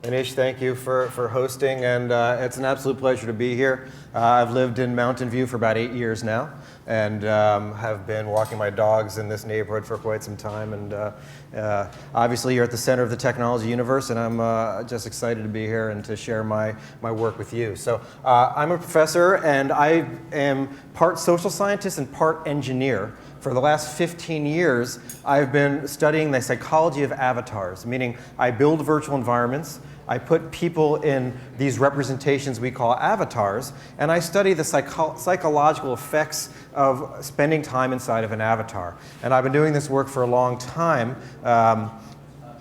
Anish, thank you for hosting, and it's an absolute pleasure to be here. I've lived in Mountain View for about 8 years now, and have been walking my dogs in this neighborhood for quite some time. And obviously, you're at the center of the technology universe, and I'm just excited to be here and to share my work with you. So I'm a professor, and I am part social scientist and part engineer. For the last 15 years, I've been studying the psychology of avatars, meaning I build virtual environments, I put people in these representations we call avatars, and I study the psychological effects of spending time inside of an avatar. And I've been doing this work for a long time.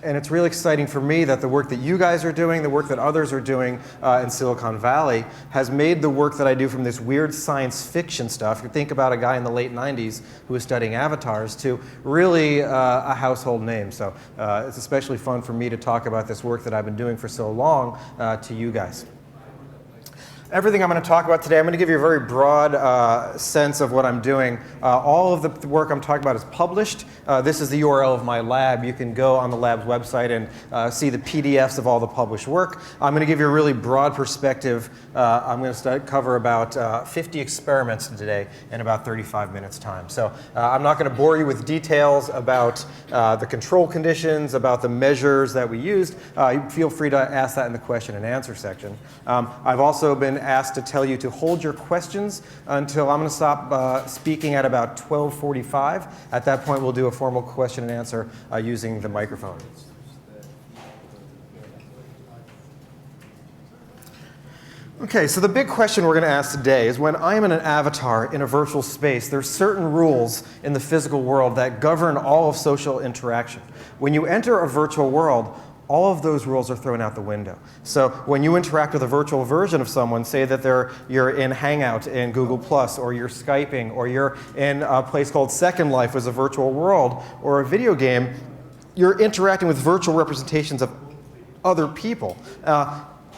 And it's really exciting for me that the work that you guys are doing, the work that others are doing in Silicon Valley, has made the work that I do from this weird science fiction stuff, you think about a guy in the late 90s who was studying avatars, to really a household name. So it's especially fun for me to talk about this work that I've been doing for so long to you guys. Everything I'm going to talk about today, I'm going to give you a very broad sense of what I'm doing. All of the work I'm talking about is published. This is the URL of my lab. You can go on the lab's website and see the PDFs of all the published work. I'm going to give you a really broad perspective. I'm going to cover about 50 experiments today in about 35 minutes time. So I'm not going to bore you with details about the control conditions, about the measures that we used. Feel free to ask that in the question and answer section. I've also been asked to tell you to hold your questions until I'm going to stop speaking at about 12:45. At that point, we'll do a formal question and answer using the microphone. Okay, so the big question we're going to ask today is, when I'm in an avatar in a virtual space, there's certain rules in the physical world that govern all of social interaction. When you enter a virtual world, all of those rules are thrown out the window. So when you interact with a virtual version of someone, say that you're in Hangout in Google+, or you're Skyping, or you're in a place called Second Life as a virtual world, or a video game, you're interacting with virtual representations of other people.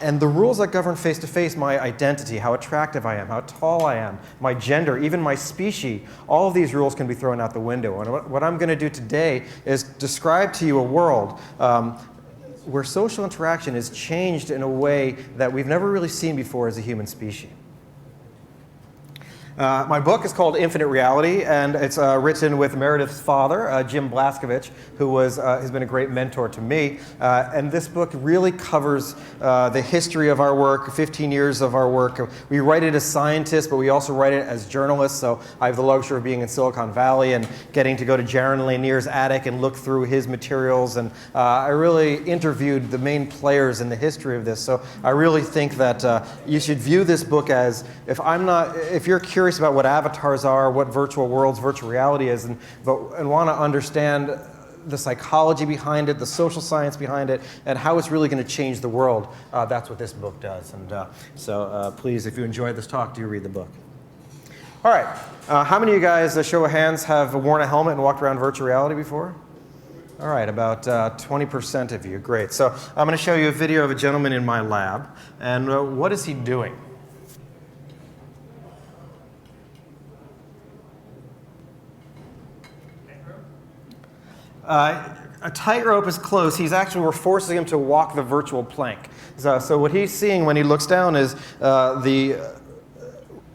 And the rules that govern face-to-face, my identity, how attractive I am, how tall I am, my gender, even my species, all of these rules can be thrown out the window. And what I'm going to do today is describe to you a world where social interaction is changed in a way that we've never really seen before as a human species. My book is called Infinite Reality, and it's written with Meredith's father, Jim Blascovich, who has been a great mentor to me. And this book really covers the history of our work, 15 years of our work. We write it as scientists, but we also write it as journalists. So I have the luxury of being in Silicon Valley and getting to go to Jaron Lanier's attic and look through his materials. And I really interviewed the main players in the history of this. So I really think that you should view this book as, if you're curious about what avatars are, what virtual worlds, virtual reality is, and want to understand the psychology behind it, the social science behind it, and how it's really going to change the world, that's what this book does. And so please, if you enjoyed this talk, do read the book. All right, how many of you guys, show of hands, have worn a helmet and walked around virtual reality before? All right, about 20% of you, great. So I'm going to show you a video of a gentleman in my lab, and what is he doing? A tightrope is close. We're forcing him to walk the virtual plank. So what he's seeing when he looks down is the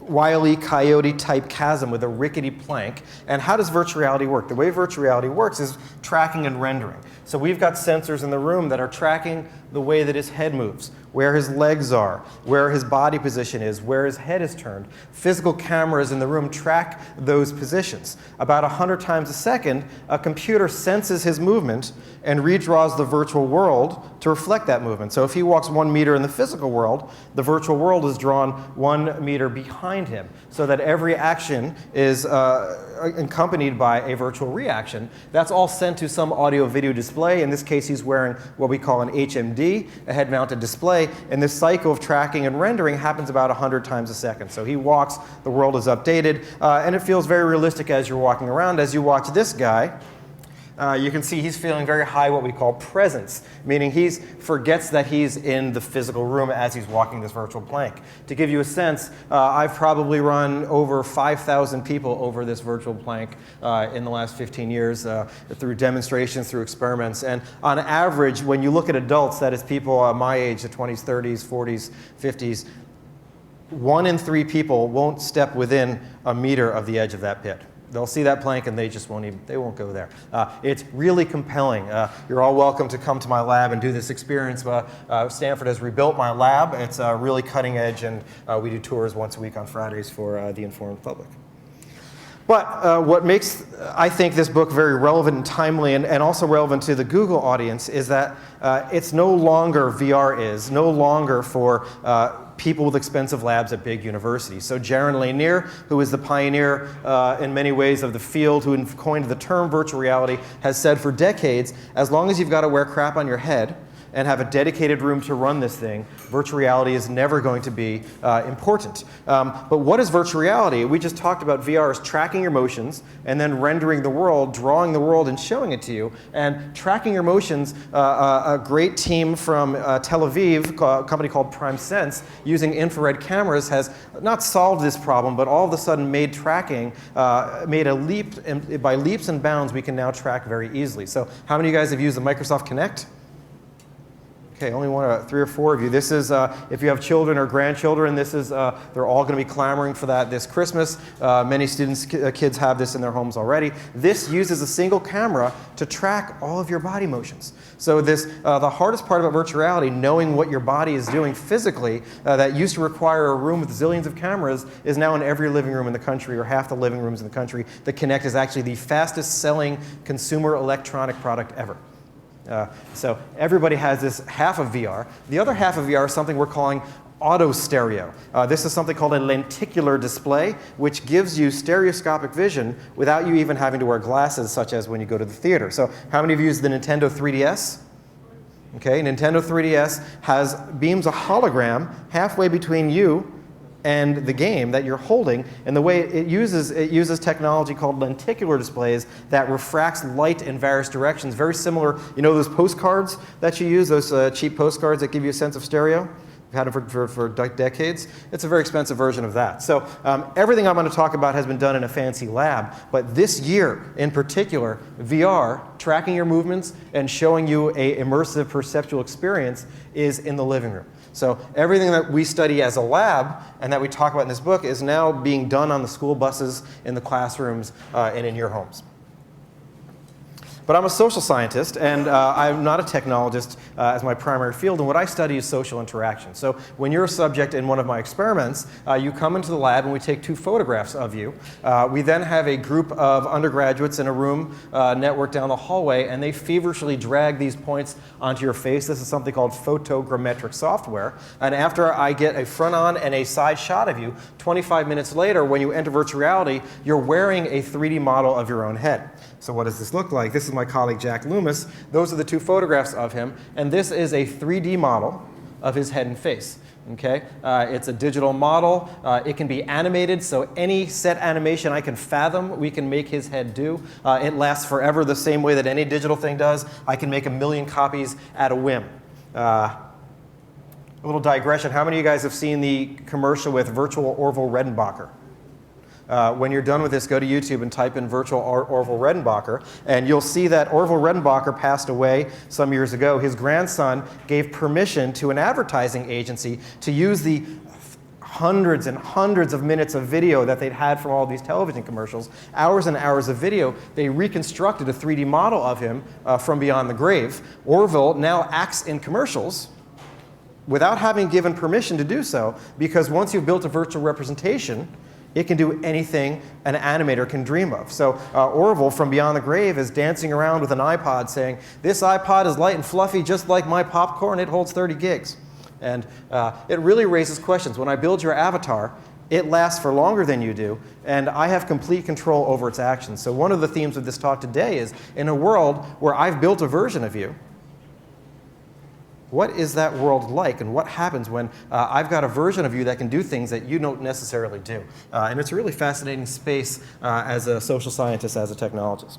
Wile E. Coyote type chasm with a rickety plank. And how does virtual reality work? The way virtual reality works is tracking and rendering. So we've got sensors in the room that are tracking the way that his head moves, where his legs are, where his body position is, where his head is turned. Physical cameras in the room track those positions. About 100 times a second, a computer senses his movement and redraws the virtual world to reflect that movement. So if he walks 1 meter in the physical world, the virtual world is drawn 1 meter behind him, so that every action is accompanied by a virtual reaction. That's all sent to some audio-video display. In this case, he's wearing what we call an HMD, a head-mounted display, and this cycle of tracking and rendering happens about 100 times a second. So he walks, the world is updated, and it feels very realistic as you're walking around. As you watch this guy, you can see he's feeling very high what we call presence, meaning he forgets that he's in the physical room as he's walking this virtual plank. To give you a sense, I've probably run over 5,000 people over this virtual plank in the last 15 years through demonstrations, through experiments. And on average, when you look at adults, that is people my age, the 20s, 30s, 40s, 50s, 1 in 3 people won't step within a meter of the edge of that pit. They'll see that plank and they just won't go there. It's really compelling. You're all welcome to come to my lab and do this experience. Stanford has rebuilt my lab. It's really cutting edge, and we do tours once a week on Fridays for the informed public. But what makes, I think, this book very relevant and timely, and also relevant to the Google audience, is that it's no longer, VR is, no longer for people with expensive labs at big universities. So Jaron Lanier, who is the pioneer in many ways of the field, who coined the term virtual reality, has said for decades, as long as you've got to wear crap on your head and have a dedicated room to run this thing, virtual reality is never going to be important. But what is virtual reality? We just talked about VR as tracking your motions and then rendering the world, drawing the world and showing it to you. And tracking your motions, a great team from Tel Aviv, a company called Prime Sense, using infrared cameras, has not solved this problem, but all of a sudden made tracking, made a leap, and by leaps and bounds we can now track very easily. So how many of you guys have used the Microsoft Kinect? Okay, only 3 or 4 of you. This is, if you have children or grandchildren, this is, they're all going to be clamoring for that this Christmas. Many students, kids have this in their homes already. This uses a single camera to track all of your body motions. So this, the hardest part about virtual reality, knowing what your body is doing physically, that used to require a room with zillions of cameras, is now in every living room in the country, or half the living rooms in the country. The Kinect is actually the fastest selling consumer electronic product ever. So everybody has this half of VR. The other half of VR is something we're calling auto stereo. This is something called a lenticular display, which gives you stereoscopic vision without you even having to wear glasses, such as when you go to the theater. So how many of you use the Nintendo 3DS? Okay, Nintendo 3DS has beams a hologram halfway between you and the game that you're holding, and the way it uses technology called lenticular displays that refracts light in various directions, very similar, you know those postcards that you use, those cheap postcards that give you a sense of stereo? We've had them for decades. It's a very expensive version of that. So everything I'm going to talk about has been done in a fancy lab, but this year in particular, VR, tracking your movements and showing you an immersive perceptual experience, is in the living room. So everything that we study as a lab and that we talk about in this book is now being done on the school buses, in the classrooms, and in your homes. But I'm a social scientist, and I'm not a technologist as my primary field, and what I study is social interaction. So when you're a subject in one of my experiments, you come into the lab and we take 2 photographs of you. We then have a group of undergraduates in a room networked down the hallway, and they feverishly drag these points onto your face. This is something called photogrammetric software. And after I get a front-on and a side shot of you, 25 minutes later, when you enter virtual reality, you're wearing a 3D model of your own head. So what does this look like? This is my colleague Jack Loomis. Those are the 2 photographs of him, and this is a 3D model of his head and face. Okay? It's a digital model. It can be animated, so any set animation I can fathom, we can make his head do. It lasts forever the same way that any digital thing does. I can make 1,000,000 copies at a whim. A little digression. How many of you guys have seen the commercial with virtual Orville Redenbacher? When you're done with this, go to YouTube and type in virtual Orville Redenbacher, and you'll see that Orville Redenbacher passed away some years ago. His grandson gave permission to an advertising agency to use the hundreds and hundreds of minutes of video that they'd had from all these television commercials, hours and hours of video. They reconstructed a 3D model of him from beyond the grave. Orville now acts in commercials without having given permission to do so, because once you've built a virtual representation, it can do anything an animator can dream of. So Orville from beyond the grave is dancing around with an iPod saying, "This iPod is light and fluffy just like my popcorn, it holds 30 gigs. And it really raises questions. When I build your avatar, it lasts for longer than you do, and I have complete control over its actions. So one of the themes of this talk today is, in a world where I've built a version of you, what is that world like, and what happens when I've got a version of you that can do things that you don't necessarily do? And it's a really fascinating space as a social scientist, as a technologist.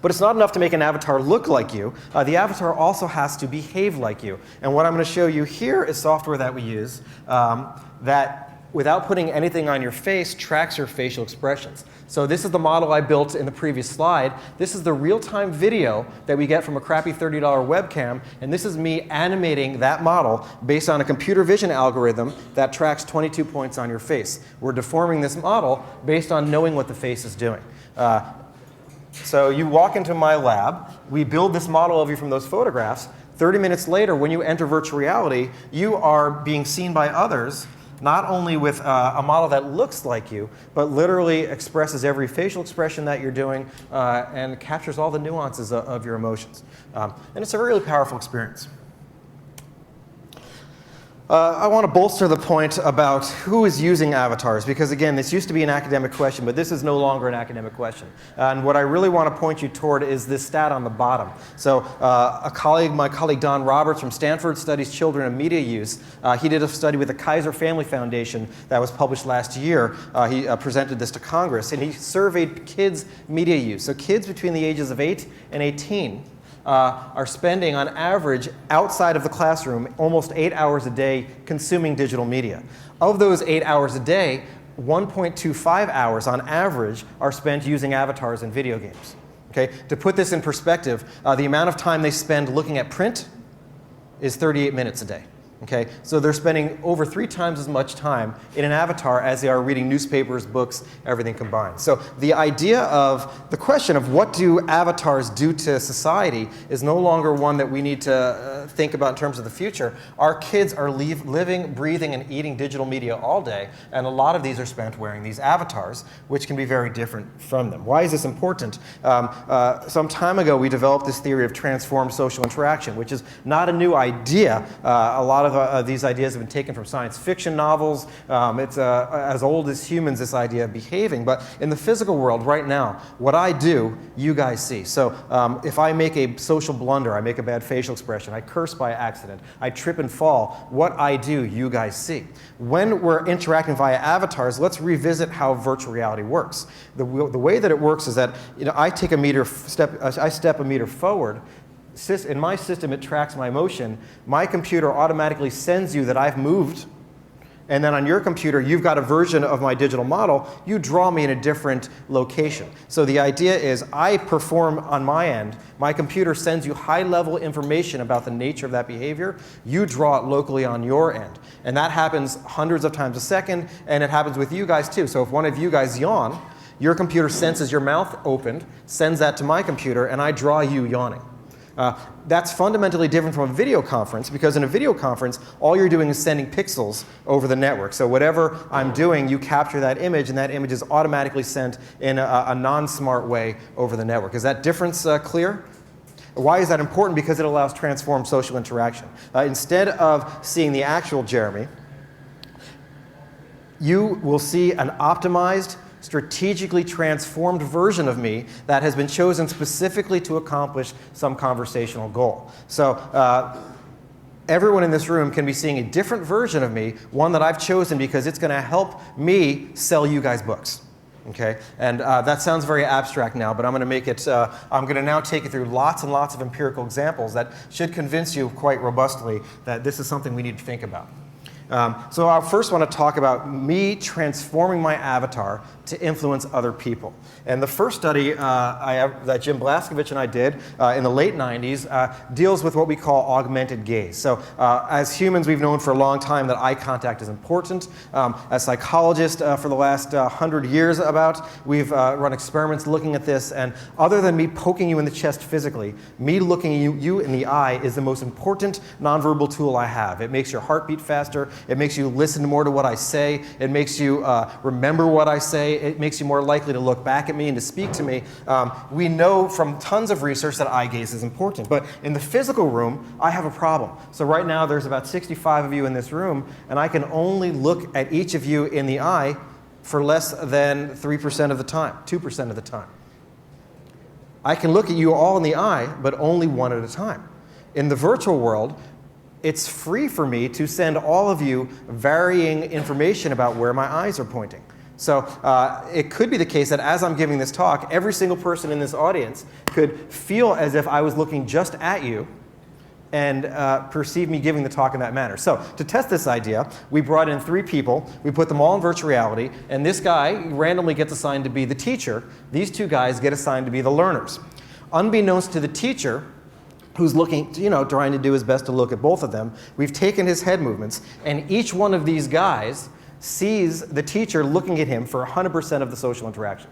But it's not enough to make an avatar look like you. The avatar also has to behave like you. And what I'm going to show you here is software that we use that, without putting anything on your face, tracks your facial expressions. So this is the model I built in the previous slide. This is the real-time video that we get from a crappy $30 webcam, and this is me animating that model based on a computer vision algorithm that tracks 22 points on your face. We're deforming this model based on knowing what the face is doing. So you walk into my lab, we build this model of you from those photographs. 30 minutes later, when you enter virtual reality, you are being seen by others, not only with a model that looks like you, but literally expresses every facial expression that you're doing and captures all the nuances of your emotions. And it's a really powerful experience. I want to bolster the point about who is using avatars, because again, this used to be an academic question, but this is no longer an academic question. And what I really want to point you toward is this stat on the bottom. So my colleague Don Roberts from Stanford studies children and media use. He did a study with the Kaiser Family Foundation that was published last year. He presented this to Congress, and he surveyed kids' media use. So kids between the ages of 8 and 18 are spending, on average, outside of the classroom, almost 8 hours a day consuming digital media. Of those 8 hours a day, 1.25 hours on average are spent using avatars in video games. Okay? To put this in perspective, the amount of time they spend looking at print is 38 minutes a day. Okay? So they're spending over 3 times as much time in an avatar as they are reading newspapers, books, everything combined. So the idea of the question of what do avatars do to society is no longer one that we need to think about in terms of the future. Our kids are living, breathing, and eating digital media all day, and a lot of these are spent wearing these avatars, which can be very different from them. Why is this important? Some time ago, we developed this theory of transformed social interaction, which is not a new idea. A lot of these ideas have been taken from science fiction novels. It's as old as humans, this idea of behaving. But in the physical world right now, what I do, you guys see. So if I make a social blunder, I make a bad facial expression, I curse by accident, I trip and fall, what I do, you guys see. When we're interacting via avatars, let's revisit how virtual reality works. The way that it works is that I take I step a meter forward. In my system, it tracks my motion. My computer automatically sends you that I've moved. And then on your computer, you've got a version of my digital model. You draw me in a different location. So the idea is I perform on my end. My computer sends you high-level information about the nature of that behavior. You draw it locally on your end. And that happens hundreds of times a second, and it happens with you guys too. So if one of you guys yawn, your computer senses your mouth opened, sends that to my computer, and I draw you yawning. That's fundamentally different from a video conference, because in a video conference, all you're doing is sending pixels over the network. So whatever I'm doing, you capture that image, and that image is automatically sent in a non-smart way over the network. Is that difference clear? Why is that important? Because it allows transformed social interaction. Instead of seeing the actual Jeremy, you will see an optimized, strategically transformed version of me that has been chosen specifically to accomplish some conversational goal. So everyone in this room can be seeing a different version of me, one that I've chosen because it's going to help me sell you guys books. Okay? And that sounds very abstract now, but I'm going to make it, I'm going to now take you through lots and lots of empirical examples that should convince you quite robustly that this is something we need to think about. So I first want to talk about me transforming my avatar to influence other people. And the first study that Jim Blascovich and I did in the late 90s deals with what we call augmented gaze. So as humans, we've known for a long time that eye contact is important. As psychologists for the last 100 years we've run experiments looking at this, and other than me poking you in the chest physically, me looking you in the eye is the most important nonverbal tool I have. It makes your heart beat faster. It makes you listen more to what I say. It makes you remember what I say. It makes you more likely to look back at me and to speak to me. We know from tons of research that eye gaze is important. But in the physical room, I have a problem. So right now, there's about 65 of you in this room, and I can only look at each of you in the eye for less than 3% of the time, 2% of the time. I can look at you all in the eye, but only one at a time. In the virtual world, it's free for me to send all of you varying information about where my eyes are pointing. So it could be the case that as I'm giving this talk, every single person in this audience could feel as if I was looking just at you and perceive me giving the talk in that manner. So to test this idea, we brought in 3 people, we put them all in virtual reality, and this guy randomly gets assigned to be the teacher. These 2 guys get assigned to be the learners. Unbeknownst to the teacher, who's looking, trying to do his best to look at both of them, we've taken his head movements, and each one of these guys sees the teacher looking at him for 100% of the social interaction.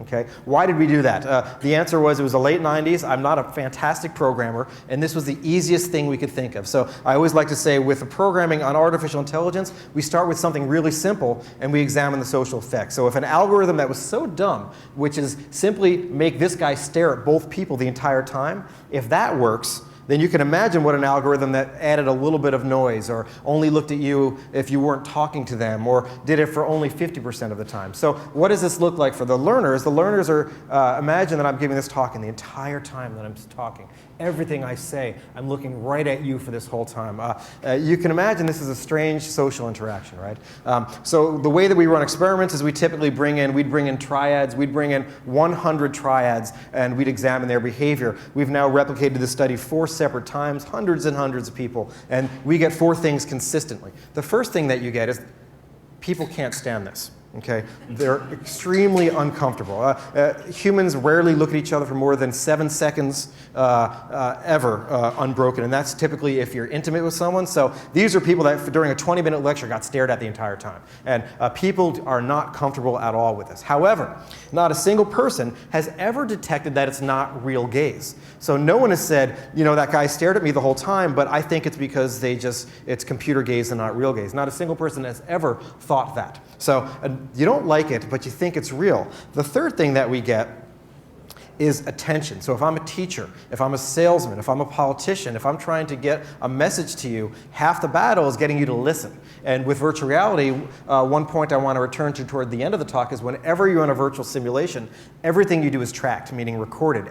Okay? Why did we do that? The answer was it was the late 90s. I'm not a fantastic programmer, and this was the easiest thing we could think of. So I always like to say with the programming on artificial intelligence, we start with something really simple, and we examine the social effects. So if an algorithm that was so dumb, which is simply make this guy stare at both people the entire time, if that works, then you can imagine what an algorithm that added a little bit of noise or only looked at you if you weren't talking to them or did it for only 50% of the time. So what does this look like for the learners? The learners are, imagine that I'm giving this talk and the entire time that I'm talking, everything I say, I'm looking right at you for this whole time. You can imagine this is a strange social interaction, right? So the way that we run experiments is we typically we'd bring in triads, we'd bring in 100 triads, and we'd examine their behavior. We've now replicated this study 4 separate times, hundreds and hundreds of people, and we get 4 things consistently. The first thing that you get is people can't stand this. Okay, they're extremely uncomfortable. Humans rarely look at each other for more than 7 seconds ever unbroken, and that's typically if you're intimate with someone. So these are people that during a 20-minute lecture got stared at the entire time, and people are not comfortable at all with this. However, not a single person has ever detected that it's not real gaze. So no one has said, that guy stared at me the whole time, but I think it's because it's computer gaze and not real gaze. Not a single person has ever thought that. So you don't like it, but you think it's real. The third thing that we get is attention. So if I'm a teacher, if I'm a salesman, if I'm a politician, if I'm trying to get a message to you, half the battle is getting you to listen. And with virtual reality, one point I want to return to toward the end of the talk is whenever you're in a virtual simulation, everything you do is tracked, meaning recorded.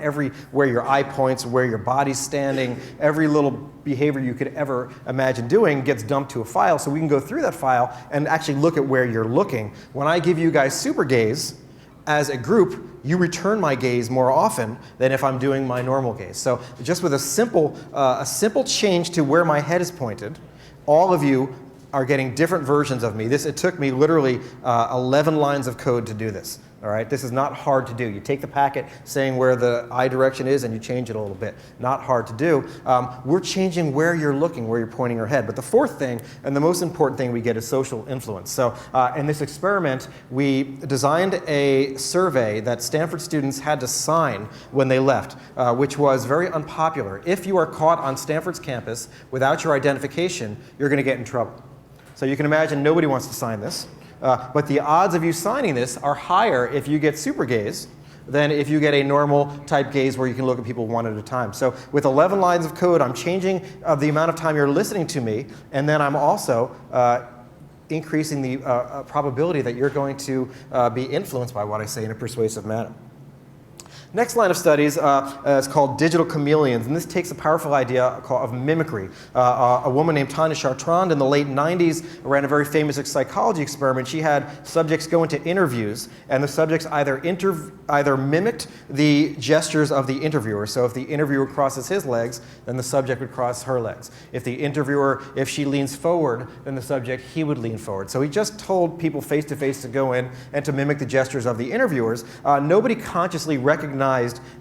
Where your eye points, where your body's standing, every little behavior you could ever imagine doing gets dumped to a file, so we can go through that file and actually look at where you're looking. When I give you guys super gaze, as a group, you return my gaze more often than if I'm doing my normal gaze. So just with a simple change to where my head is pointed, all of you are getting different versions of me. It took me literally 11 lines of code to do this. All right, this is not hard to do. You take the packet saying where the eye direction is and you change it a little bit. Not hard to do. We're changing where you're looking, where you're pointing your head. But the fourth thing, and the most important thing we get, is social influence. So in this experiment, we designed a survey that Stanford students had to sign when they left, which was very unpopular. If you are caught on Stanford's campus without your identification, you're going to get in trouble. So you can imagine nobody wants to sign this. But the odds of you signing this are higher if you get super gaze than if you get a normal type gaze where you can look at people one at a time. So with 11 lines of code, I'm changing the amount of time you're listening to me, and then I'm also increasing the probability that you're going to be influenced by what I say in a persuasive manner. Next line of studies is called digital chameleons, and this takes a powerful idea of mimicry. A woman named Tanya Chartrand in the late 90s ran a very famous psychology experiment. She had subjects go into interviews, and the subjects either mimicked the gestures of the interviewer. So if the interviewer crosses his legs, then the subject would cross her legs. If the interviewer, if she leans forward, then the subject, he would lean forward. So he just told people face to face to go in and to mimic the gestures of the interviewers. Nobody consciously recognized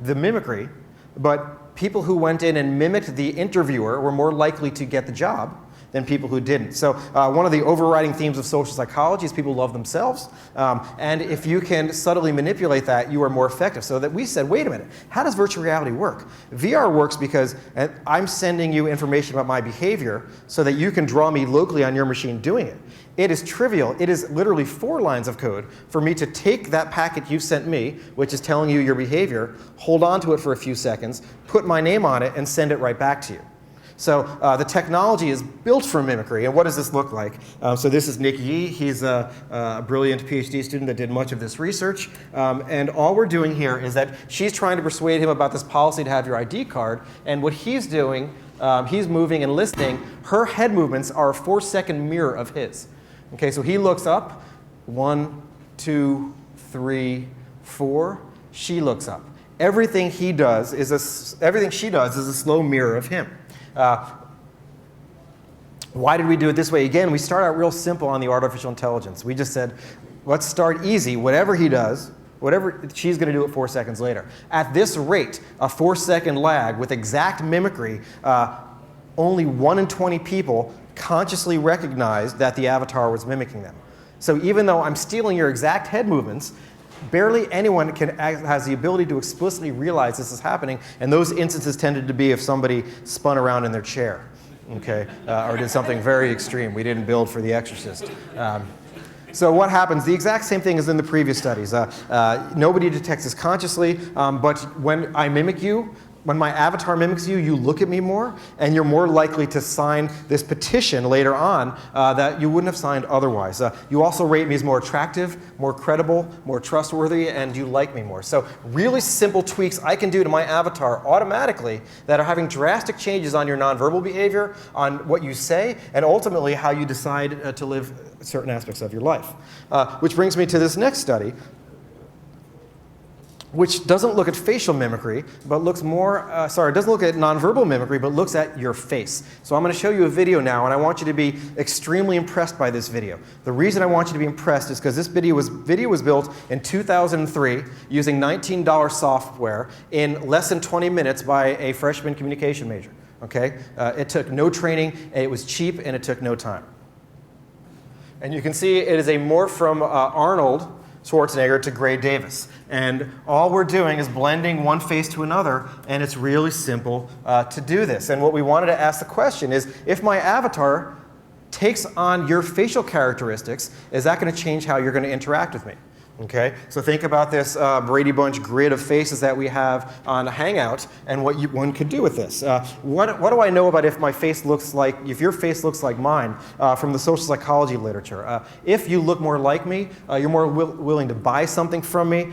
the mimicry, but people who went in and mimicked the interviewer were more likely to get the job than people who didn't. So one of the overriding themes of social psychology is people love themselves, and if you can subtly manipulate that, you are more effective. So that we said, wait a minute, how does virtual reality work? VR works because I'm sending you information about my behavior so that you can draw me locally on your machine doing it. It is trivial. It is literally 4 lines of code for me to take that packet you sent me, which is telling you your behavior, hold on to it for a few seconds, put my name on it, and send it right back to you. So the technology is built for mimicry, and what does this look like? So this is Nick Yee. He's a brilliant PhD student that did much of this research, and all we're doing here is that she's trying to persuade him about this policy to have your ID card, and what he's doing, he's moving and listening. Her head movements are a 4-second mirror of his. Okay, so he looks up, 1, 2, 3, 4. She looks up. Everything she does is a slow mirror of him. Why did we do it this way? Again, we start out real simple on the artificial intelligence. We just said, let's start easy. Whatever he does, whatever she's going to do it 4 seconds later. At this rate, a 4-second lag with exact mimicry, only 1 in 20 people consciously recognized that the avatar was mimicking them. So even though I'm stealing your exact head movements, barely anyone has the ability to explicitly realize this is happening, and those instances tended to be if somebody spun around in their chair, okay, or did something very extreme. We didn't build for The Exorcist. So what happens? The exact same thing as in the previous studies. Nobody detects this consciously, but when I mimic you, when my avatar mimics you, you look at me more, and you're more likely to sign this petition later on that you wouldn't have signed otherwise. You also rate me as more attractive, more credible, more trustworthy, and you like me more. So really simple tweaks I can do to my avatar automatically that are having drastic changes on your nonverbal behavior, on what you say, and ultimately how you decide to live certain aspects of your life. Which brings me to this next study, which doesn't look at facial mimicry, but looks more, doesn't look at nonverbal mimicry, but looks at your face. So I'm going to show you a video now, and I want you to be extremely impressed by this video. The reason I want you to be impressed is because this video was built in 2003 using $19 software in less than 20 minutes by a freshman communication major. Okay? It took no training, and it was cheap, and it took no time. And you can see it is a morph from Arnold Schwarzenegger to Gray Davis. And all we're doing is blending one face to another, and it's really simple to do this. And what we wanted to ask the question is, if my avatar takes on your facial characteristics, is that going to change how you're going to interact with me? Okay, so think about this Brady Bunch grid of faces that we have on Hangout and what one could do with this. What do I know about if my face looks like, if your face looks like mine from the social psychology literature? If you look more like me, you're more willing to buy something from me.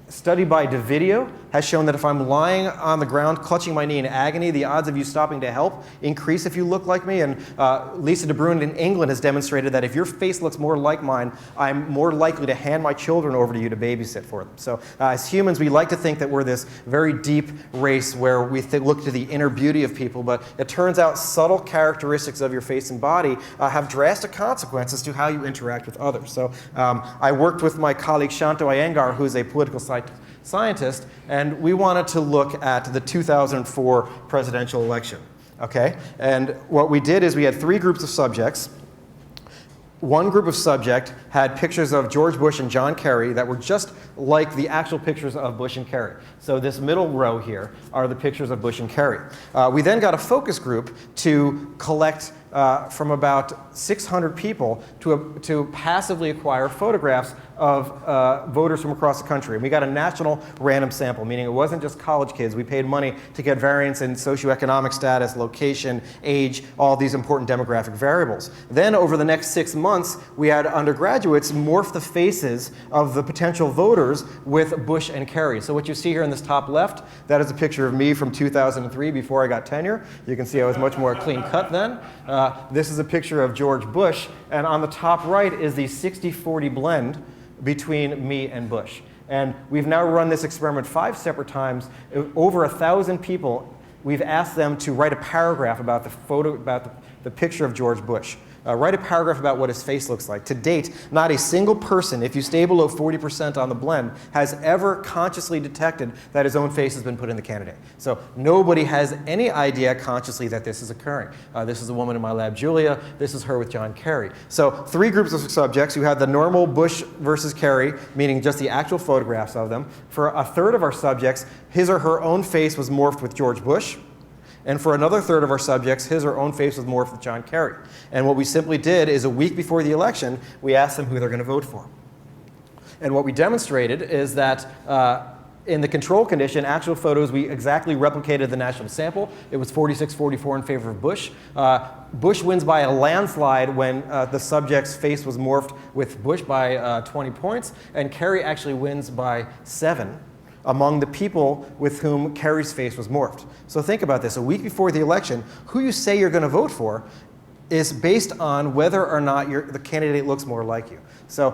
Study by DeVideo has shown that if I'm lying on the ground clutching my knee in agony, the odds of you stopping to help increase if you look like me. And Lisa De Bruin in England has demonstrated that if your face looks more like mine, I'm more likely to hand my children over to you to babysit for them. So as humans, we like to think that we're this very deep race where we look to the inner beauty of people, but it turns out subtle characteristics of your face and body have drastic consequences to how you interact with others. So I worked with my colleague Shanto Iyengar, who's a political scientist, and we wanted to look at the 2004 presidential election. Okay? And what we did is we had 3 groups of subjects. One group of subjects had pictures of George Bush and John Kerry that were just like the actual pictures of Bush and Kerry. So this middle row here are the pictures of Bush and Kerry. We then got a focus group to collect from about 600 people to passively acquire photographs of voters from across the country. And we got a national random sample, meaning it wasn't just college kids. We paid money to get variance in socioeconomic status, location, age, all these important demographic variables. Then over the next 6 months, we had undergraduates morph the faces of the potential voters with Bush and Kerry. So what you see here in this top left, that is a picture of me from 2003 before I got tenure. You can see I was much more clean cut then. This is a picture of George Bush, and on the top right is the 60-40 blend between me and Bush. And we've now run this experiment 5 separate times. Over 1,000 people, we've asked them to write a paragraph about the picture of George Bush. Write a paragraph about what his face looks like. To date, not a single person, if you stay below 40% on the blend, has ever consciously detected that his own face has been put in the candidate. So nobody has any idea consciously that this is occurring. This is a woman in my lab, Julia. This is her with John Kerry. So 3 groups of subjects. You had the normal Bush versus Kerry, meaning just the actual photographs of them. For a third of our subjects, his or her own face was morphed with George Bush. And for another third of our subjects, his or her own face was morphed with John Kerry. And what we simply did is a week before the election, we asked them who they're going to vote for. And what we demonstrated is that in the control condition, actual photos, we exactly replicated the national sample. It was 46-44 in favor of Bush. Bush wins by a landslide when the subject's face was morphed with Bush by 20 points. And Kerry actually wins by 7. Among the people with whom Kerry's face was morphed. So think about this. A week before the election, who you say you're going to vote for is based on whether or not the candidate looks more like you. So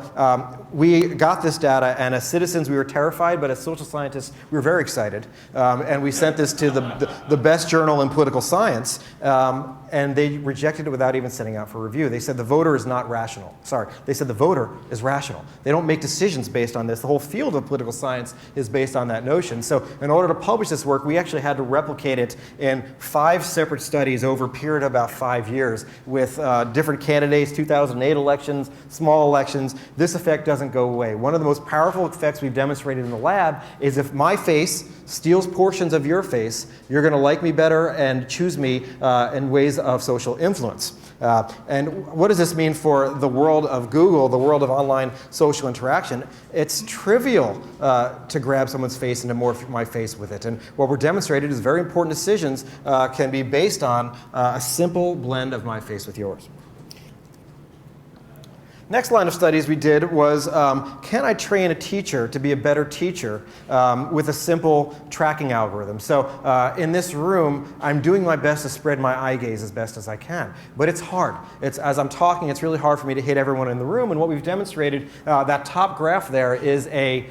we got this data, and as citizens we were terrified, but as social scientists we were very excited. And we sent this to the best journal in political science, and they rejected it without even sending out for review. They said the voter is not rational. Sorry, they said the voter is rational. They don't make decisions based on this. The whole field of political science is based on that notion. So in order to publish this work, we actually had to replicate it in 5 separate studies over a period of about 5 years with different candidates, 2008 elections, small elections. This effect doesn't go away. One of the most powerful effects we've demonstrated in the lab is if my face steals portions of your face, you're going to like me better and choose me in ways of social influence. And what does this mean for the world of Google, the world of online social interaction? It's trivial to grab someone's face and to morph my face with it. And what we're demonstrating is very important decisions can be based on a simple blend of my face with yours. Next line of studies we did was, can I train a teacher to be a better teacher with a simple tracking algorithm? So in this room, I'm doing my best to spread my eye gaze as best as I can. But it's hard. As I'm talking, it's really hard for me to hit everyone in the room. And what we've demonstrated, that top graph there is a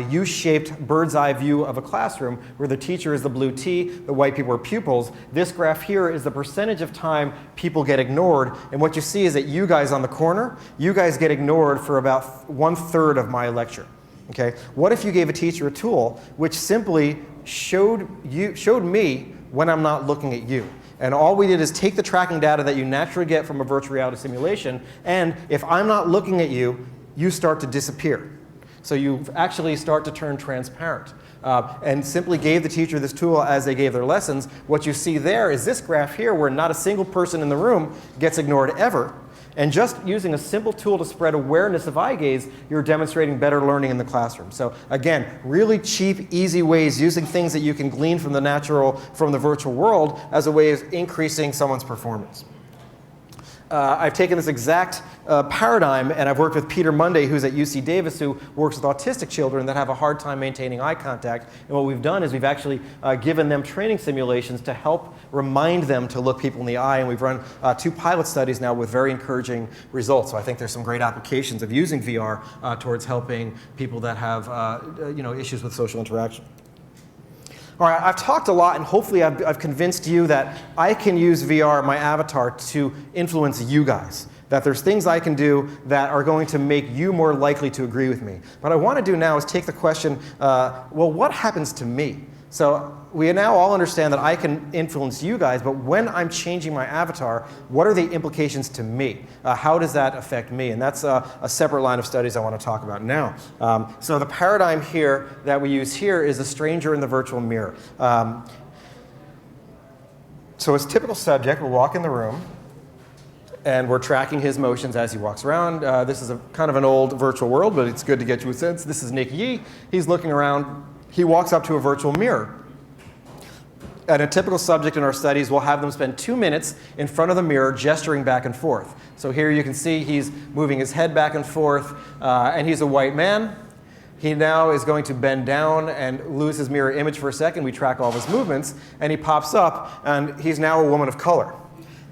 U-shaped bird's eye view of a classroom where the teacher is the blue T, the white people are pupils. This graph here is the percentage of time people get ignored. And what you see is that you guys on the corner, you guys get ignored for about 1/3 of my lecture. Okay? What if you gave a teacher a tool which simply showed me when I'm not looking at you? And all we did is take the tracking data that you naturally get from a virtual reality simulation, and if I'm not looking at you, you start to disappear. So you actually start to turn transparent. And simply gave the teacher this tool as they gave their lessons. What you see there is this graph here where not a single person in the room gets ignored ever. And just using a simple tool to spread awareness of eye gaze, you're demonstrating better learning in the classroom. So again, really cheap, easy ways using things that you can glean from the virtual world as a way of increasing someone's performance. I've taken this exact paradigm, and I've worked with Peter Monday, who's at UC Davis, who works with autistic children that have a hard time maintaining eye contact. And what we've done is we've actually given them training simulations to help remind them to look people in the eye. And we've run 2 pilot studies now with very encouraging results. So I think there's some great applications of using VR towards helping people that have issues with social interaction. All right, I've talked a lot, and hopefully I've convinced you that I can use VR, my avatar, to influence you guys. That there's things I can do that are going to make you more likely to agree with me. What I want to do now is take the question, well, what happens to me? So we now all understand that I can influence you guys, but when I'm changing my avatar, what are the implications to me? How does that affect me? And that's a separate line of studies I want to talk about now. So the paradigm here that we use here is a stranger in the virtual mirror. So as typical subject, we'll walk in the room, and we're tracking his motions as he walks around. This is kind of an old virtual world, but it's good to get you a sense. This is Nick Yee. He's looking around. He walks up to a virtual mirror. And a typical subject in our studies, we'll have them spend 2 minutes in front of the mirror gesturing back and forth. So here you can see he's moving his head back and forth, and he's a white man. He now is going to bend down and lose his mirror image for a second. We track all of his movements, and he pops up, and he's now a woman of color.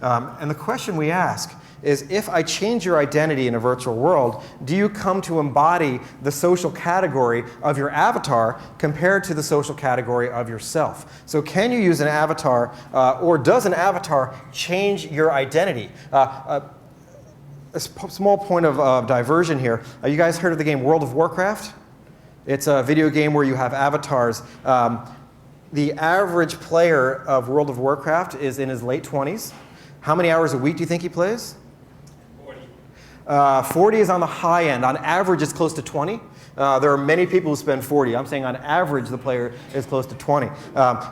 And the question we ask is, if I change your identity in a virtual world, do you come to embody the social category of your avatar compared to the social category of yourself? So can you use an avatar, or does an avatar change your identity? A small point of diversion here. You guys heard of the game World of Warcraft? It's a video game where you have avatars. The average player of World of Warcraft is in his late 20s. How many hours a week do you think he plays? 40 is on the high end. On average, it's close to 20. There are many people who spend 40. I'm saying on average, the player is close to 20.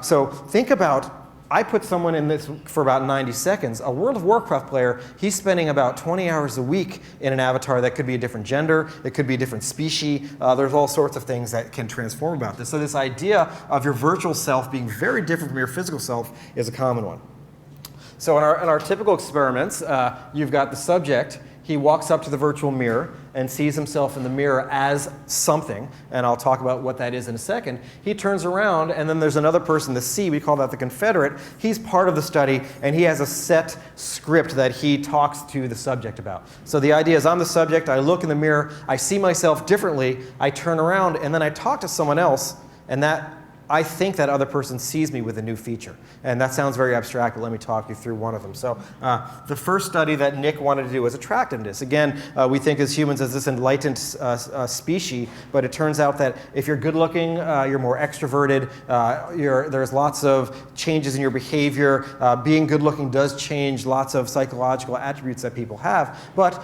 So think about, I put someone in this for about 90 seconds. A World of Warcraft player, he's spending about 20 hours a week in an avatar that could be a different gender, it could be a different species. There's all sorts of things that can transform about this. So this idea of your virtual self being very different from your physical self is a common one. So in our typical experiments, you've got the subject. he walks up to the virtual mirror and sees himself in the mirror as something, and I'll talk about what that is in a second. He turns around, and then there's another person, the C, we call that the confederate. He's part of the study, and he has a set script that he talks to the subject about. So the idea is I'm the subject, I look in the mirror, I see myself differently, I turn around, and then I talk to someone else, and that I think that other person sees me with a new feature. And that sounds very abstract, but let me talk you through one of them. So the first study that Nick wanted to do was attractiveness. Again, we think as humans as this enlightened species, but it turns out that if you're good looking, you're more extroverted, there's lots of changes in your behavior. Being good looking does change lots of psychological attributes that people have, but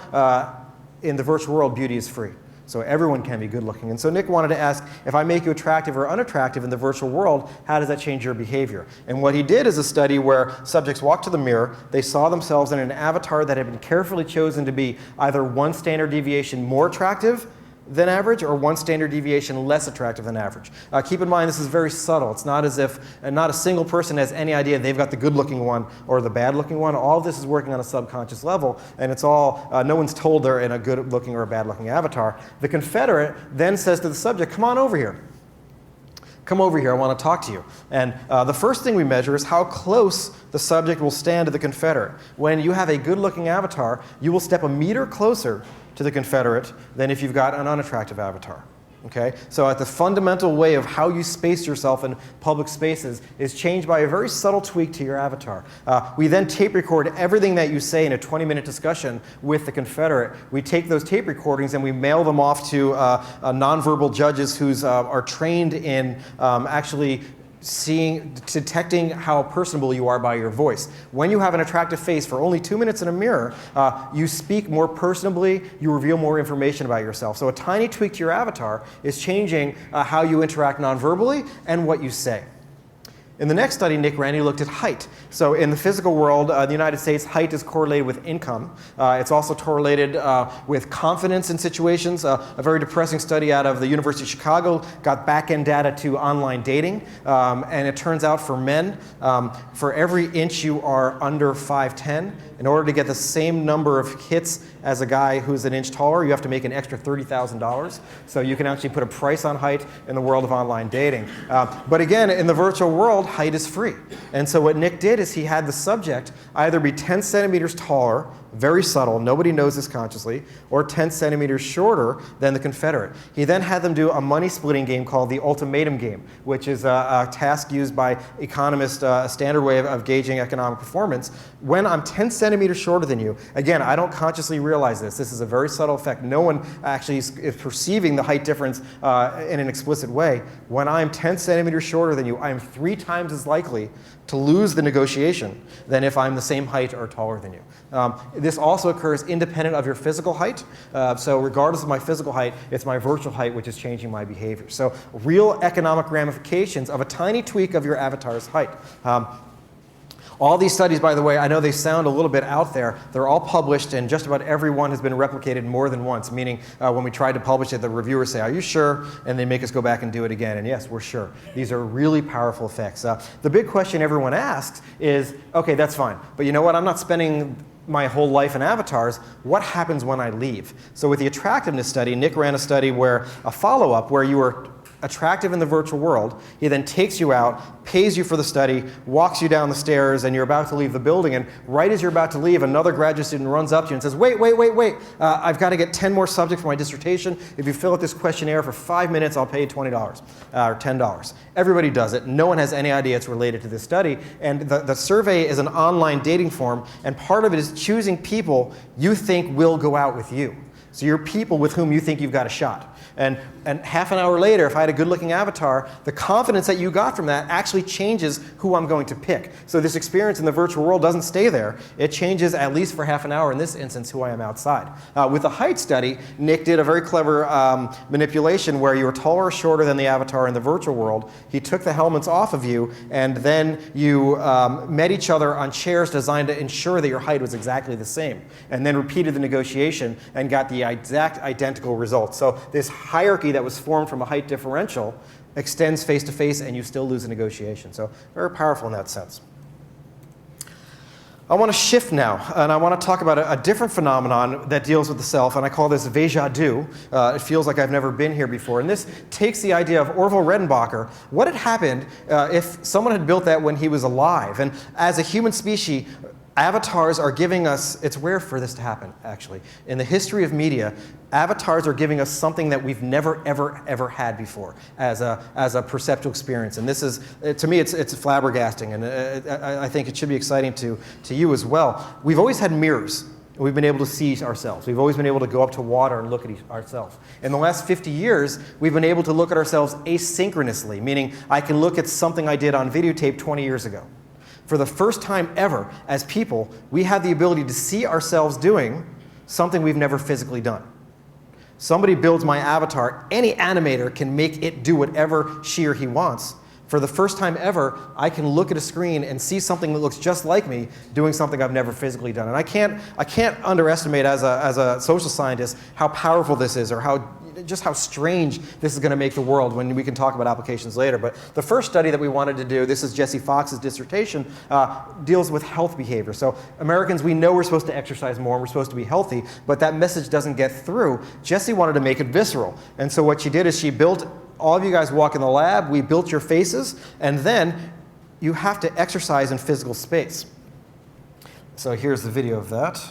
in the virtual world, beauty is free. So everyone can be good looking. And so Nick wanted to ask, if I make you attractive or unattractive in the virtual world, how does that change your behavior? And what he did is a study where subjects walked to the mirror, they saw themselves in an avatar that had been carefully chosen to be either one standard deviation more attractive than average or one standard deviation less attractive than average. Keep in mind this is very subtle. It's not as if not a single person has any idea they've got the good looking one or the bad looking one. All of this is working on a subconscious level, and it's all, no one's told they're in a good looking or a bad looking avatar. The confederate then says to the subject, come on over here. Come over here, I want to talk to you. And the first thing we measure is how close the subject will stand to the confederate. When you have a good looking avatar, you will step a meter closer to the confederate than if you've got an unattractive avatar. Okay? So at the fundamental way of how you space yourself in public spaces is changed by a very subtle tweak to your avatar. We then tape record everything that you say in a 20-minute discussion with the confederate. We take those tape recordings and we mail them off to nonverbal judges who are trained in actually detecting how personable you are by your voice. When you have an attractive face for only 2 minutes in a mirror, you speak more personably, you reveal more information about yourself. So a tiny tweak to your avatar is changing how you interact non-verbally and what you say. In the next study Nick ran, he looked at height. So in the physical world, the United States, height is correlated with income. It's also correlated with confidence in situations. A very depressing study out of the University of Chicago got back-end data to online dating. And it turns out for men, for every inch you are under 5'10", in order to get the same number of hits as a guy who's an inch taller, you have to make an extra $30,000. So you can actually put a price on height in the world of online dating. But again, in the virtual world, height is free. And so what Nick did is he had the subject either be 10 centimeters taller, very subtle, nobody knows this consciously, or 10 centimeters shorter than the confederate. He then had them do a money splitting game called the ultimatum game, which is a task used by economists, a standard way of gauging economic performance. When I'm 10 centimeters shorter than you, again, I don't consciously realize this. This is a very subtle effect. No one actually is perceiving the height difference in an explicit way. When I'm 10 centimeters shorter than you, I'm 3 times as likely to lose the negotiation than if I'm the same height or taller than you. This also occurs independent of your physical height. So regardless of my physical height, it's my virtual height which is changing my behavior. So real economic ramifications of a tiny tweak of your avatar's height. All these studies, by the way, I know they sound a little bit out there. They're all published, and just about every one has been replicated more than once, meaning when we tried to publish it, the reviewers say, are you sure? And they make us go back and do it again. And yes, we're sure. These are really powerful effects. The big question everyone asks is, okay, that's fine. But you know what? I'm not spending my whole life in avatars. What happens when I leave? So with the attractiveness study, Nick ran a study where a follow-up where you were attractive in the virtual world. He then takes you out, pays you for the study, walks you down the stairs, and you're about to leave the building. And right as you're about to leave, another graduate student runs up to you and says, wait. I've got to get 10 more subjects for my dissertation. If you fill out this questionnaire for 5 minutes, I'll pay you $20 or $10. Everybody does it. No one has any idea it's related to this study. And the survey is an online dating form, and part of it is choosing people you think will go out with you. So you're people with whom you think you've got a shot. And half an hour later, if I had a good-looking avatar, the confidence that you got from that actually changes who I'm going to pick. So this experience in the virtual world doesn't stay there. It changes, at least for half an hour, in this instance, who I am outside. With the height study, Nick did a very clever manipulation where you were taller or shorter than the avatar in the virtual world. He took the helmets off of you, and then you met each other on chairs designed to ensure that your height was exactly the same, and then repeated the negotiation and got the exact identical result. So this hierarchy that was formed from a height differential extends face to face, and you still lose a negotiation. So very powerful in that sense. I want to shift now, and I want to talk about a different phenomenon that deals with the self, and I call this Vasia. It feels like I've never been here before. And this takes the idea of Orville Redenbacher. What had happened if someone had built that when he was alive? And as a human species, avatars are giving us, it's rare for this to happen, actually. In the history of media, avatars are giving us something that we've never, ever had before as a perceptual experience. And this is, to me, it's flabbergasting, and I think it should be exciting to you as well. We've always had mirrors. We've been able to see ourselves. We've always been able to go up to water and look at ourselves. In the last 50 years, we've been able to look at ourselves asynchronously, meaning I can look at something I did on videotape 20 years ago. For the first time ever, as people, we have the ability to see ourselves doing something we've never physically done. Somebody builds my avatar, any animator can make it do whatever she or he wants. For the first time ever, I can look at a screen and see something that looks just like me doing something I've never physically done. And I can't underestimate as a social scientist how powerful this is, or just how strange this is going to make the world, when we can talk about applications later. But the first study that we wanted to do, this is Jesse Fox's dissertation, deals with health behavior. So Americans, we know we're supposed to exercise more and we're supposed to be healthy, but that message doesn't get through. Jesse wanted to make it visceral. And so what she did is she built, all of you guys walk in the lab, we built your faces, and then you have to exercise in physical space. So here's the video of that.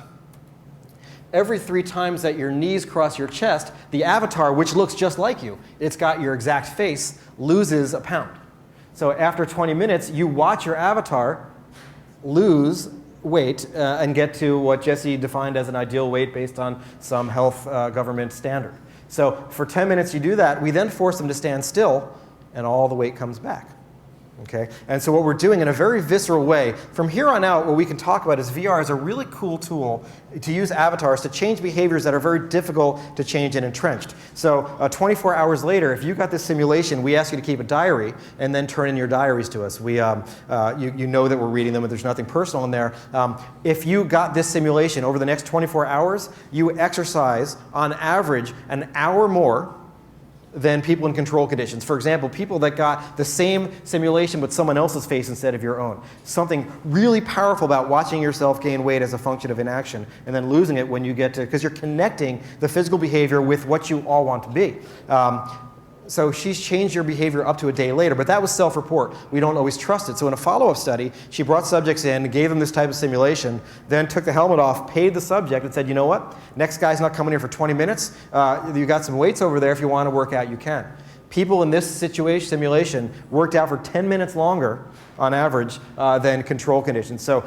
Every 3 times that your knees cross your chest, the avatar, which looks just like you, it's got your exact face, loses a pound. So after 20 minutes, you watch your avatar lose weight and get to what Jesse defined as an ideal weight based on some health government standard. So for 10 minutes you do that, we then force them to stand still, and all the weight comes back. Okay? And so what we're doing in a very visceral way, from here on out, what we can talk about is VR is a really cool tool to use avatars to change behaviors that are very difficult to change and entrenched. So 24 hours later, if you got this simulation, we ask you to keep a diary and then turn in your diaries to us. You know that we're reading them, and there's nothing personal in there. If you got this simulation over the next 24 hours, you exercise on average an hour more than people in control conditions. For example, people that got the same simulation but someone else's face instead of your own. Something really powerful about watching yourself gain weight as a function of inaction and then losing it when you get to, because you're connecting the physical behavior with what you all want to be. So she's changed your behavior up to a day later, but that was self-report. We don't always trust it. So in a follow-up study, she brought subjects in, gave them this type of simulation, then took the helmet off, paid the subject, and said, you know what? Next guy's not coming here for 20 minutes. You got some weights over there. If you want to work out, you can. People in this simulation worked out for 10 minutes longer on average than control conditions. So,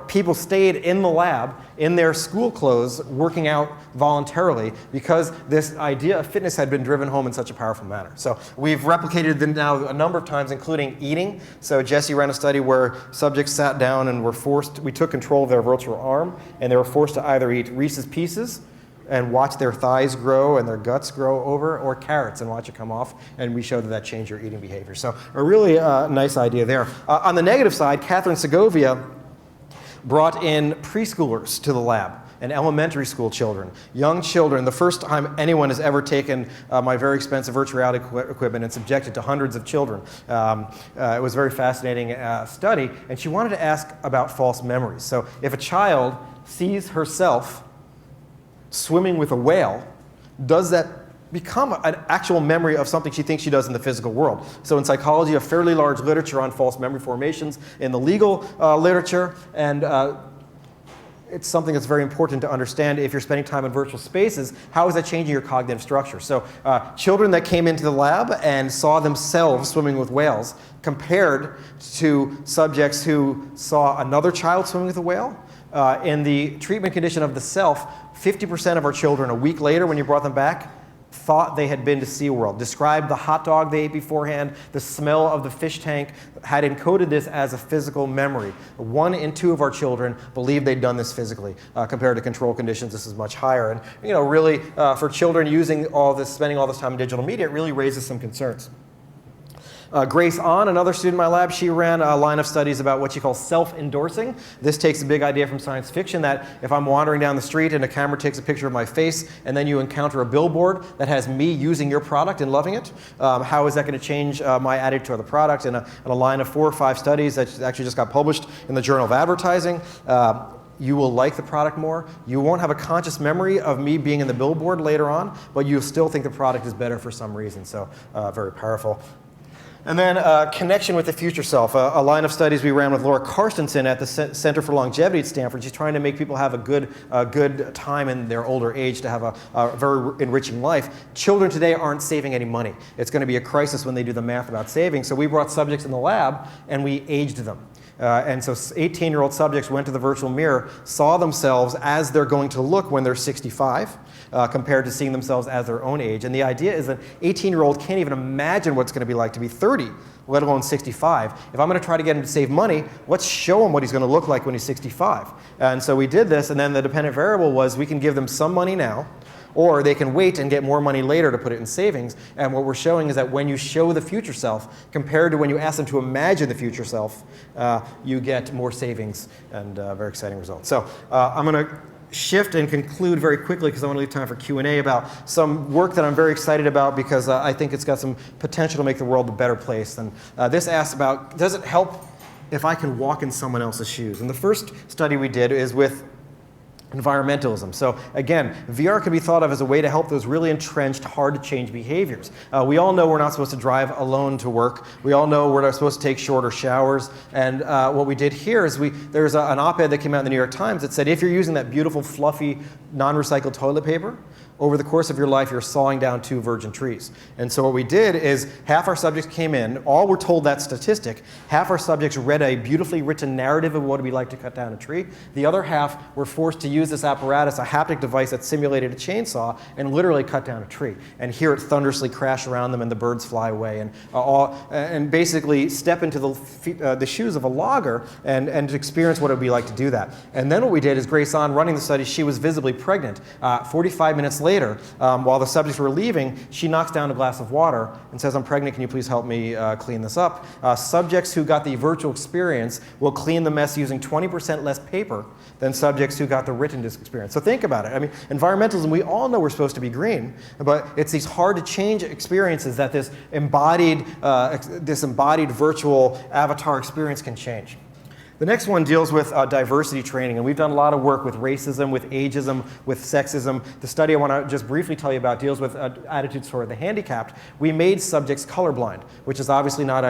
people stayed in the lab in their school clothes working out voluntarily because this idea of fitness had been driven home in such a powerful manner. So we've replicated them now a number of times, including eating. So Jesse ran a study where subjects sat down and we took control of their virtual arm, and they were forced to either eat Reese's Pieces and watch their thighs grow and their guts grow over, or carrots and watch it come off, and we showed that changed your eating behavior. So a really nice idea there. On the negative side, Catherine Segovia brought in preschoolers to the lab and elementary school children, young children. The first time anyone has ever taken my very expensive virtual reality equipment and subjected to hundreds of children. It was a very fascinating study, and she wanted to ask about false memories. So if a child sees herself swimming with a whale, does that become an actual memory of something she thinks she does in the physical world? So in psychology, a fairly large literature on false memory formations, in the legal literature, and it's something that's very important to understand if you're spending time in virtual spaces. How is that changing your cognitive structure? So children that came into the lab and saw themselves swimming with whales compared to subjects who saw another child swimming with a whale, in the treatment condition of the self, 50% of our children a week later when you brought them back thought they had been to SeaWorld, described the hot dog they ate beforehand, the smell of the fish tank, had encoded this as a physical memory. 1 in 2 of our children believed they'd done this physically. Compared to control conditions, this is much higher. And really, for children using all this, spending all this time in digital media, it really raises some concerns. Grace Ahn, another student in my lab, she ran a line of studies about what she calls self-endorsing. This takes a big idea from science fiction that if I'm wandering down the street and a camera takes a picture of my face and then you encounter a billboard that has me using your product and loving it, how is that going to change my attitude toward the product? And a line of 4 or 5 studies that actually just got published in the Journal of Advertising. You will like the product more. You won't have a conscious memory of me being in the billboard later on, but you still think the product is better for some reason. So very powerful. And then connection with the future self, a line of studies we ran with Laura Carstensen at the Center for Longevity at Stanford. She's trying to make people have a good time in their older age to have a very enriching life. Children today aren't saving any money. It's going to be a crisis when they do the math about saving. So we brought subjects in the lab and we aged them. And so 18-year-old subjects went to the virtual mirror, saw themselves as they're going to look when they're 65, compared to seeing themselves as their own age. And the idea is that 18-year-old can't even imagine what it's going to be like to be 30, let alone 65. If I'm going to try to get him to save money, let's show him what he's going to look like when he's 65. And so we did this, and then the dependent variable was we can give them some money now, or they can wait and get more money later to put it in savings. And what we're showing is that when you show the future self, compared to when you ask them to imagine the future self, you get more savings and very exciting results. So I'm going to shift and conclude very quickly because I want to leave time for Q&A about some work that I'm very excited about because I think it's got some potential to make the world a better place. And this asks about, does it help if I can walk in someone else's shoes? And the first study we did is with environmentalism. So again, VR can be thought of as a way to help those really entrenched, hard to change behaviors. We all know we're not supposed to drive alone to work. We all know we're not supposed to take shorter showers. And what we did here is there's an op-ed that came out in the New York Times that said if you're using that beautiful, fluffy, non-recycled toilet paper, over the course of your life, you're sawing down 2 virgin trees. And so what we did is half our subjects came in, all were told that statistic, half our subjects read a beautifully written narrative of what it would be like to cut down a tree. The other half were forced to use this apparatus, a haptic device that simulated a chainsaw, and literally cut down a tree. And hear it thunderously crash around them and the birds fly away. And basically step into the shoes of a logger and experience what it would be like to do that. And then what we did is Grace Ahn, running the study, she was visibly pregnant. 45 minutes later, while the subjects were leaving, she knocks down a glass of water and says, "I'm pregnant, can you please help me clean this up?" Subjects who got the virtual experience will clean the mess using 20% less paper than subjects who got the written experience. So think about it. I mean, environmentalism, we all know we're supposed to be green, but it's these hard to change experiences that this embodied virtual avatar experience can change. The next one deals with diversity training, and we've done a lot of work with racism, with ageism, with sexism. The study I want to just briefly tell you about deals with attitudes toward the handicapped. We made subjects colorblind, which is obviously not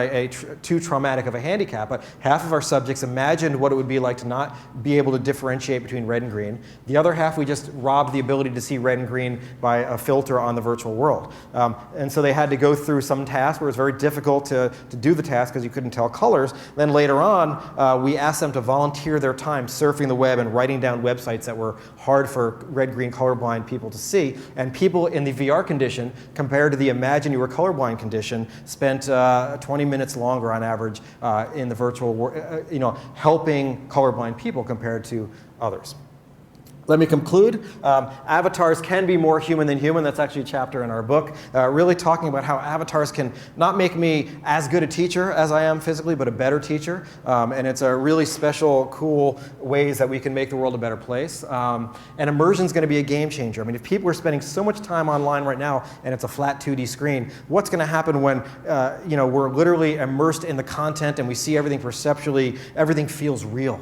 too traumatic of a handicap, but half of our subjects imagined what it would be like to not be able to differentiate between red and green. The other half, we just robbed the ability to see red and green by a filter on the virtual world. And so they had to go through some tasks where it was very difficult to do the task because you couldn't tell colors. Then later on, we asked them to volunteer their time surfing the web and writing down websites that were hard for red-green colorblind people to see. And people in the VR condition, compared to the imagine you were colorblind condition, spent 20 minutes longer on average in the virtual world, helping colorblind people compared to others. Let me conclude. Avatars can be more human than human. That's actually a chapter in our book, really talking about how avatars can not make me as good a teacher as I am physically, but a better teacher. And it's a really special, cool ways that we can make the world a better place. And immersion is going to be a game changer. I mean, if people are spending so much time online right now and it's a flat 2D screen, what's going to happen when we're literally immersed in the content and we see everything perceptually, everything feels real,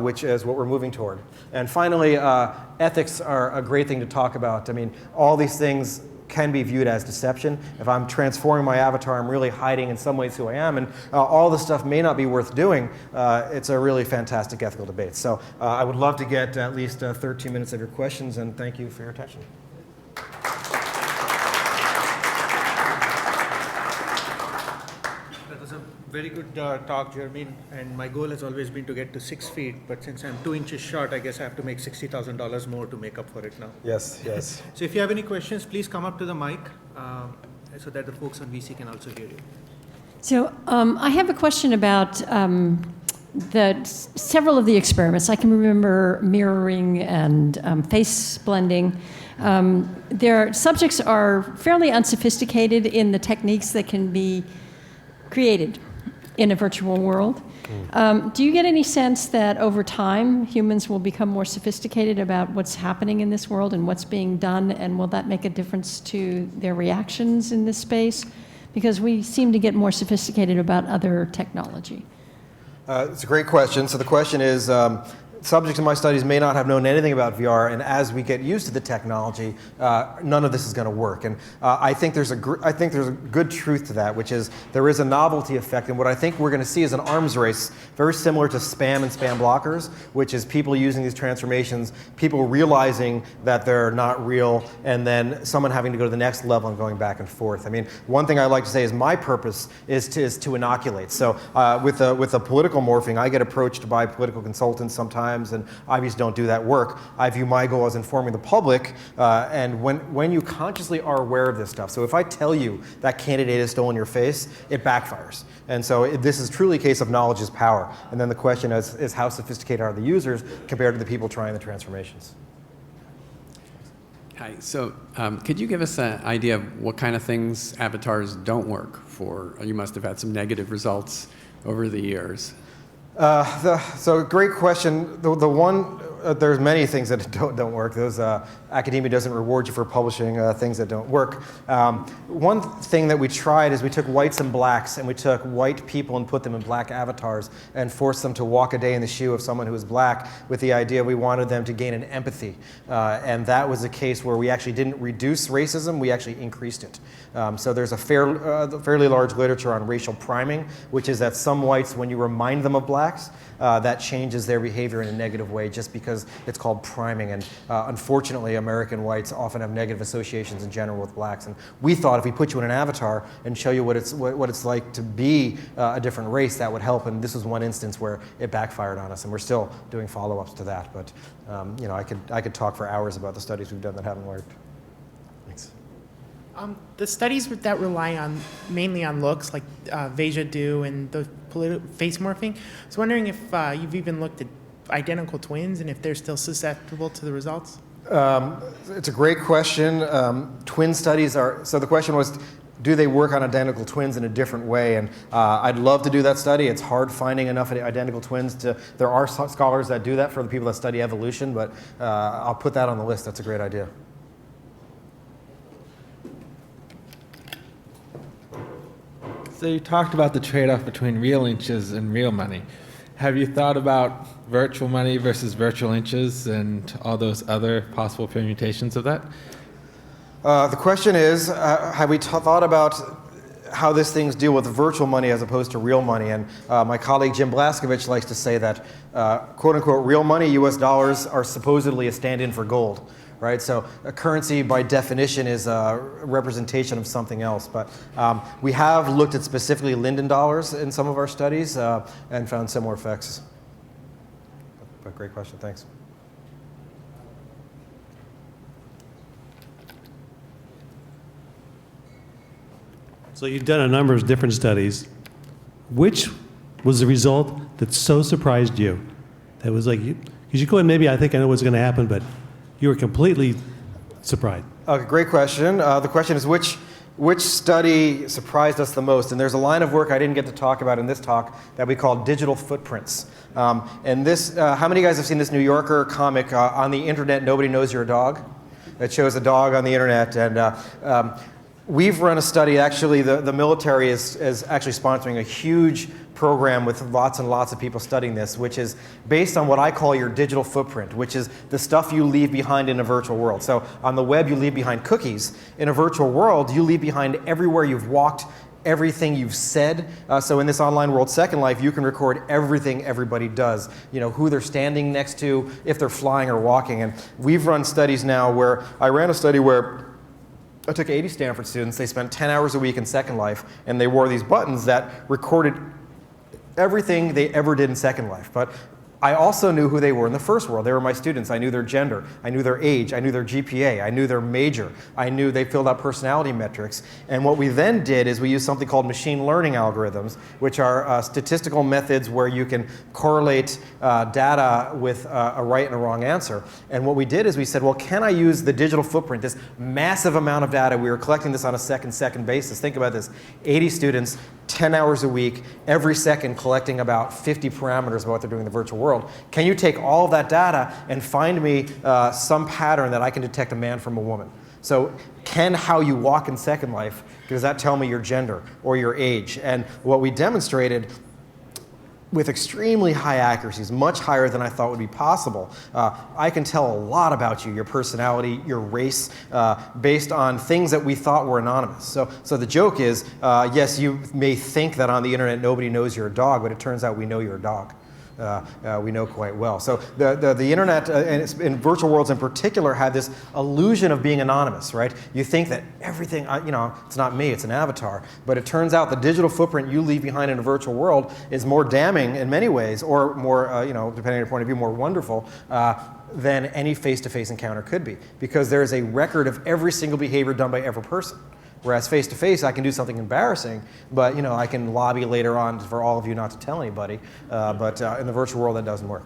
which is what we're moving toward. And finally, ethics are a great thing to talk about. I mean, all these things can be viewed as deception. If I'm transforming my avatar, I'm really hiding in some ways who I am, and all this stuff may not be worth doing. It's a really fantastic ethical debate. So I would love to get at least 13 minutes of your questions, and thank you for your attention. Very good talk, Jeremy, and my goal has always been to get to 6 feet, but since I'm 2 inches short, I guess I have to make $60,000 more to make up for it now. Yes, yes. So if you have any questions, please come up to the mic so that the folks on VC can also hear you. So I have a question about several of the experiments. I can remember mirroring and face blending. Their subjects are fairly unsophisticated in the techniques that can be created in a virtual world. Do you get any sense that over time humans will become more sophisticated about what's happening in this world and what's being done, and will that make a difference to their reactions in this space? Because we seem to get more sophisticated about other technology. It's a great question. So the question is, subjects in my studies may not have known anything about VR, and as we get used to the technology, none of this is going to work. And I think there's a good truth to that, which is there is a novelty effect, and what I think we're going to see is an arms race, very similar to spam and spam blockers, which is people using these transformations, people realizing that they're not real, and then someone having to go to the next level and going back and forth. I mean, one thing I like to say is my purpose is to inoculate. So with the political morphing, I get approached by political consultants sometimes, and I obviously don't do that work. I view my goal as informing the public, and when you consciously are aware of this stuff, so if I tell you that candidate is still in your face, it backfires. And so this is truly a case of knowledge is power. And then the question is how sophisticated are the users compared to the people trying the transformations? Hi, so could you give us an idea of what kind of things avatars don't work for? You must have had some negative results over the years. So great question. The one, there's many things that don't work. Those academia doesn't reward you for publishing things that don't work. One thing that we tried is we took whites and blacks, and we took white people and put them in black avatars and forced them to walk a day in the shoe of someone who was black, with the idea we wanted them to gain an empathy. And that was a case where we actually didn't reduce racism, we actually increased it. So there's a fairly large literature on racial priming, which is that some whites, when you remind them of blacks, that changes their behavior in a negative way just because it's called priming. And unfortunately, American whites often have negative associations in general with blacks. And we thought if we put you in an avatar and show you what it's like to be a different race, that would help. And this was one instance where it backfired on us, and we're still doing follow-ups to that. But you know, I could talk for hours about the studies we've done that haven't worked. Thanks. The studies that rely mainly on looks, like Vasia do, and the face morphing, I was wondering if you've even looked at identical twins and if they're still susceptible to the results? It's a great question. Twin studies are, so the question was, do they work on identical twins in a different way? And I'd love to do that study. It's hard finding enough identical twins there are scholars that do that for the people that study evolution, but I'll put that on the list. That's a great idea. So you talked about the trade-off between real inches and real money. Have you thought about virtual money versus virtual inches and all those other possible permutations of that? The question is, have we thought about how these things deal with virtual money as opposed to real money? And my colleague Jim Blascovich likes to say that, quote-unquote, real money, US dollars, are supposedly a stand-in for gold. Right? So a currency, by definition, is a representation of something else. But we have looked at specifically Linden dollars in some of our studies and found similar effects. But great question, thanks. So you've done a number of different studies. Which was the result that so surprised you? That was like, because you go in, maybe I think I know what's going to happen, but you were completely surprised. Okay, great question. The question is which study surprised us the most? And there's a line of work I didn't get to talk about in this talk that we call digital footprints. And this, how many of you guys have seen this New Yorker comic, On the Internet, Nobody Knows You're a Dog? It shows a dog on the internet. And we've run a study, actually the military is actually sponsoring a huge program with lots and lots of people studying this, which is based on what I call your digital footprint, which is the stuff you leave behind in a virtual world. So on the web, you leave behind cookies. In a virtual world, you leave behind everywhere you've walked, everything you've said. So in this online world, Second Life, you can record everything everybody does. You know, who they're standing next to, if they're flying or walking. And we've run studies now where, I ran a study where I took 80 Stanford students, they spent 10 hours a week in Second Life, and they wore these buttons that recorded everything they ever did in Second Life. But I also knew who they were in the first world. They were my students. I knew their gender. I knew their age. I knew their GPA. I knew their major. I knew they filled out personality metrics. And what we then did is we used something called machine learning algorithms, which are statistical methods where you can correlate data with a right and a wrong answer. And what we did is we said, well, can I use the digital footprint, this massive amount of data? We were collecting this on a second basis. Think about this. 80 students, 10 hours a week, every second collecting about 50 parameters about what they're doing in the virtual world. Can you take all of that data and find me some pattern that I can detect a man from a woman? So can how you walk in Second Life, does that tell me your gender or your age? And what we demonstrated with extremely high accuracies, much higher than I thought would be possible. I can tell a lot about you, your personality, your race, based on things that we thought were anonymous. So the joke is, yes, you may think that on the internet nobody knows you're a dog, but it turns out we know you're a dog. We know quite well. So the internet, and in virtual worlds in particular, had this illusion of being anonymous, right? You think that everything, it's not me, it's an avatar. But it turns out the digital footprint you leave behind in a virtual world is more damning in many ways, or more, depending on your point of view, more wonderful than any face-to-face encounter could be. Because there is a record of every single behavior done by every person. Whereas face-to-face, I can do something embarrassing, but I can lobby later on for all of you not to tell anybody. But in the virtual world, that doesn't work.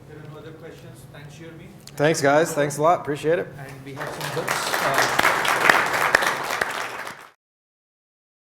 There are no other questions. Thanks, Jeremy. Thanks, guys. Thanks a lot. Appreciate it. And we have some books.